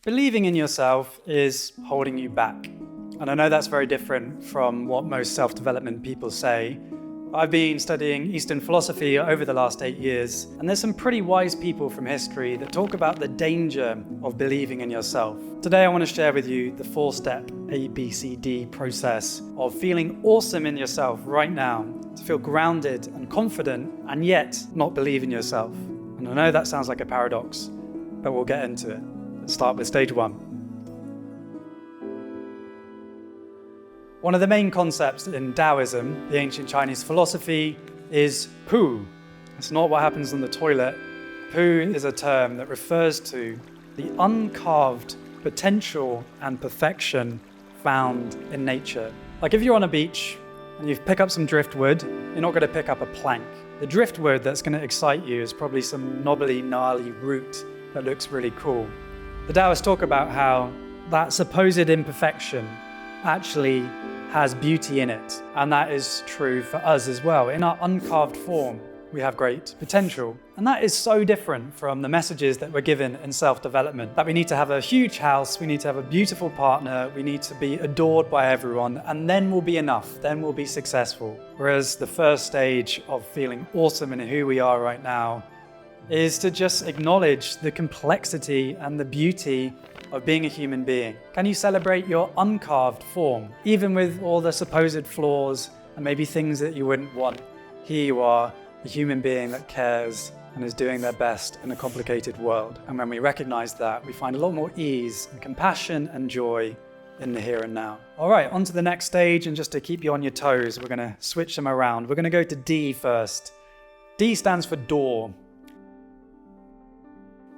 Believing in yourself is holding you back. And I know that's very different from what most self-development people say. I've been studying Eastern philosophy over the last 8 years, and there's some pretty wise people from history that talk about the danger of believing in yourself. Today I want to share with you the 4-step ABCD process of feeling awesome in yourself right now, to feel grounded and confident and yet not believe in yourself. And I know that sounds like a paradox, but we'll get into it. Let's start with stage 1. One of the main concepts in Taoism, the ancient Chinese philosophy, is poo. It's not what happens in the toilet. Poo is a term that refers to the uncarved potential and perfection found in nature. Like if you're on a beach and you pick up some driftwood, you're not going to pick up a plank. The driftwood that's going to excite you is probably some knobbly, gnarly root that looks really cool. The Taoists talk about how that supposed imperfection actually has beauty in it. And that is true for us as well. In our uncarved form, we have great potential. And that is so different from the messages that we're given in self-development, that we need to have a huge house, we need to have a beautiful partner, we need to be adored by everyone, and then we'll be enough, then we'll be successful. Whereas the first stage of feeling awesome in who we are right now is to just acknowledge the complexity and the beauty of being a human being. Can you celebrate your uncarved form, even with all the supposed flaws and maybe things that you wouldn't want? Here you are, a human being that cares and is doing their best in a complicated world. And when we recognize that, we find a lot more ease and compassion and joy in the here and now. All right, on to the next stage, and just to keep you on your toes, we're gonna switch them around. We're gonna go to D first. D stands for door.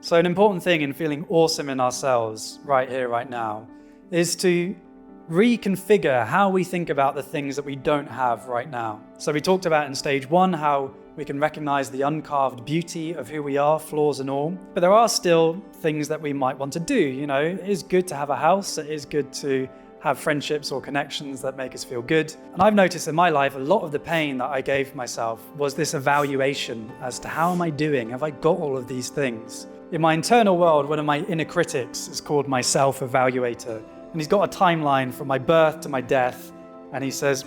So an important thing in feeling awesome in ourselves right here, right now, is to reconfigure how we think about the things that we don't have right now. So we talked about in stage 1 how we can recognize the uncarved beauty of who we are, flaws and all. But there are still things that we might want to do. You know, it is good to have a house. It is good to have friendships or connections that make us feel good. And I've noticed in my life, a lot of the pain that I gave myself was this evaluation as to how am I doing? Have I got all of these things? In my internal world, one of my inner critics is called my self-evaluator. And he's got a timeline from my birth to my death. And he says,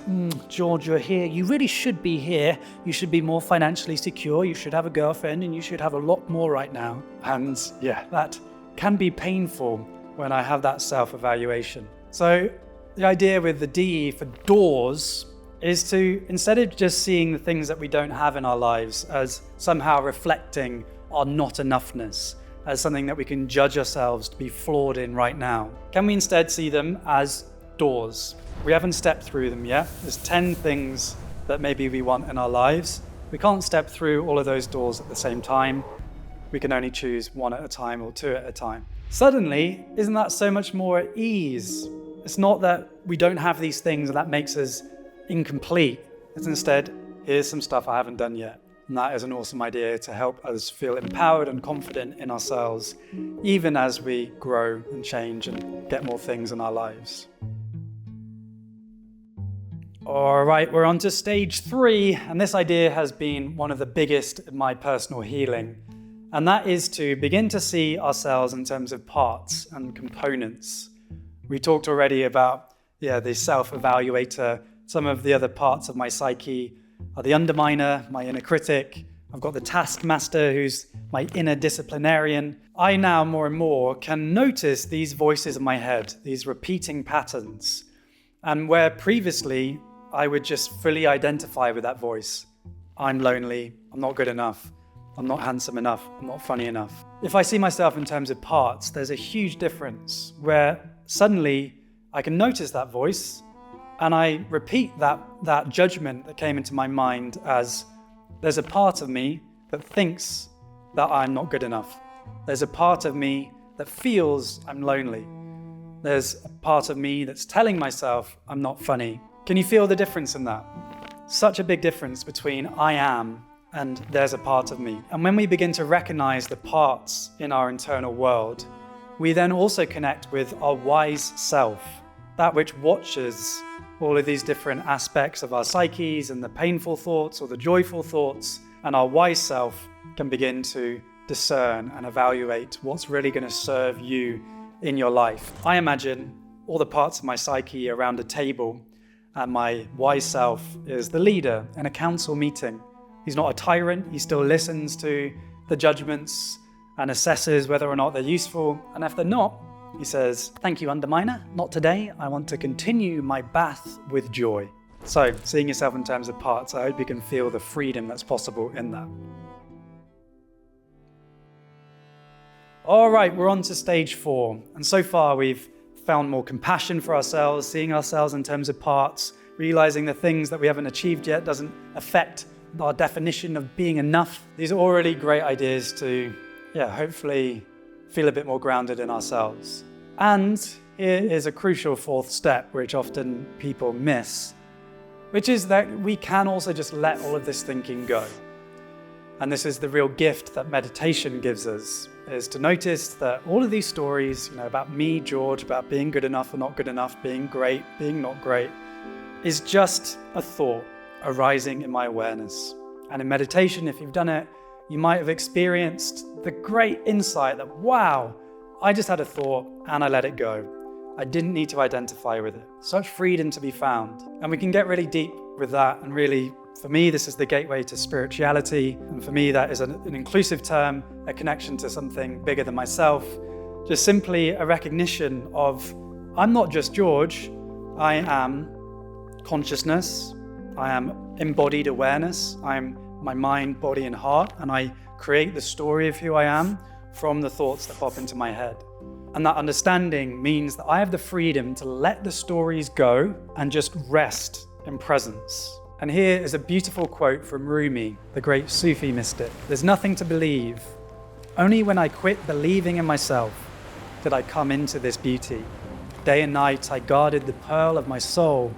George, you're here. You really should be here. You should be more financially secure. You should have a girlfriend and you should have a lot more right now. And yeah, that can be painful when I have that self-evaluation. So the idea with the D for doors is to, instead of just seeing the things that we don't have in our lives as somehow reflecting our not enoughness, as something that we can judge ourselves to be flawed in right now, can we instead see them as doors? We haven't stepped through them yet. There's 10 things that maybe we want in our lives. We can't step through all of those doors at the same time. We can only choose one at a time or 2 at a time. Suddenly, isn't that so much more at ease? It's not that we don't have these things and that makes us incomplete. It's instead, here's some stuff I haven't done yet. And that is an awesome idea to help us feel empowered and confident in ourselves, even as we grow and change and get more things in our lives. All right, we're on to stage 3, and this idea has been one of the biggest in my personal healing. And that is to begin to see ourselves in terms of parts and components. We talked already about the self-evaluator. Some of the other parts of my psyche are the underminer, my inner critic. I've got the taskmaster, who's my inner disciplinarian. I now more and more can notice these voices in my head, these repeating patterns. And where previously I would just fully identify with that voice. I'm lonely, I'm not good enough, I'm not handsome enough, I'm not funny enough. If I see myself in terms of parts, there's a huge difference where suddenly I can notice that voice and I repeat that judgment that came into my mind as there's a part of me that thinks that I'm not good enough. There's a part of me that feels I'm lonely. There's a part of me that's telling myself I'm not funny. Can you feel the difference in that? Such a big difference between I am and there's a part of me. And when we begin to recognize the parts in our internal world, we then also connect with our wise self, that which watches all of these different aspects of our psyches and the painful thoughts or the joyful thoughts, and our wise self can begin to discern and evaluate what's really going to serve you in your life. I imagine all the parts of my psyche around a table, and my wise self is the leader in a council meeting. He's not a tyrant, he still listens to the judgments and assesses whether or not they're useful, and if they're not, he says, "Thank you, underminer, not today. I want to continue my bath with joy." So, seeing yourself in terms of parts, I hope you can feel the freedom that's possible in that. All right, we're on to stage 4. And so far we've found more compassion for ourselves, seeing ourselves in terms of parts, realizing the things that we haven't achieved yet doesn't affect our definition of being enough. These are all really great ideas to, hopefully feel a bit more grounded in ourselves. And here is a crucial 4th step, which often people miss, which is that we can also just let all of this thinking go. And this is the real gift that meditation gives us, is to notice that all of these stories, about me, George, about being good enough or not good enough, being great, being not great, is just a thought arising in my awareness. And in meditation, if you've done it, you might have experienced the great insight that, wow, I just had a thought and I let it go. I didn't need to identify with it. Such freedom to be found. And we can get really deep with that. And really, for me, this is the gateway to spirituality. And for me, that is an inclusive term, a connection to something bigger than myself. Just simply a recognition of, I'm not just George, I am consciousness, I am embodied awareness, I am my mind, body, and heart, and I create the story of who I am from the thoughts that pop into my head. And that understanding means that I have the freedom to let the stories go and just rest in presence. And here is a beautiful quote from Rumi, the great Sufi mystic. "There's nothing to believe. Only when I quit believing in myself did I come into this beauty. Day and night I guarded the pearl of my soul.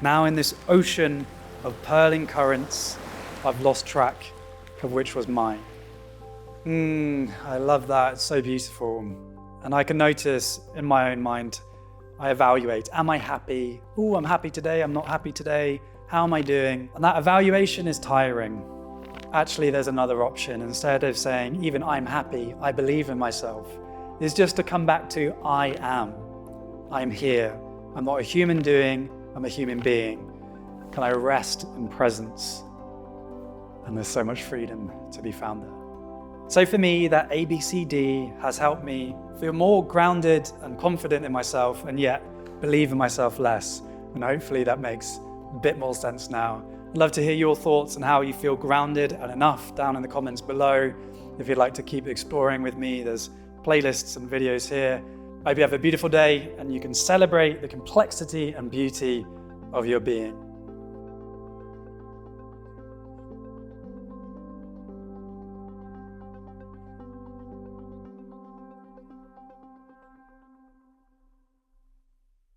Now in this ocean of purling currents, I've lost track of which was mine." I love that, it's so beautiful. And I can notice in my own mind, I evaluate, am I happy? Oh, I'm happy today, I'm not happy today. How am I doing? And that evaluation is tiring. Actually, there's another option. Instead of saying, even I'm happy, I believe in myself, is just to come back to I am. I'm here. I'm not a human doing, I'm a human being. Can I rest in presence? And there's so much freedom to be found there. So for me, that ABCD has helped me feel more grounded and confident in myself, and yet believe in myself less. And hopefully that makes a bit more sense now. I'd love to hear your thoughts on how you feel grounded and enough down in the comments below. If you'd like to keep exploring with me, there's playlists and videos here. I hope you have a beautiful day and you can celebrate the complexity and beauty of your being.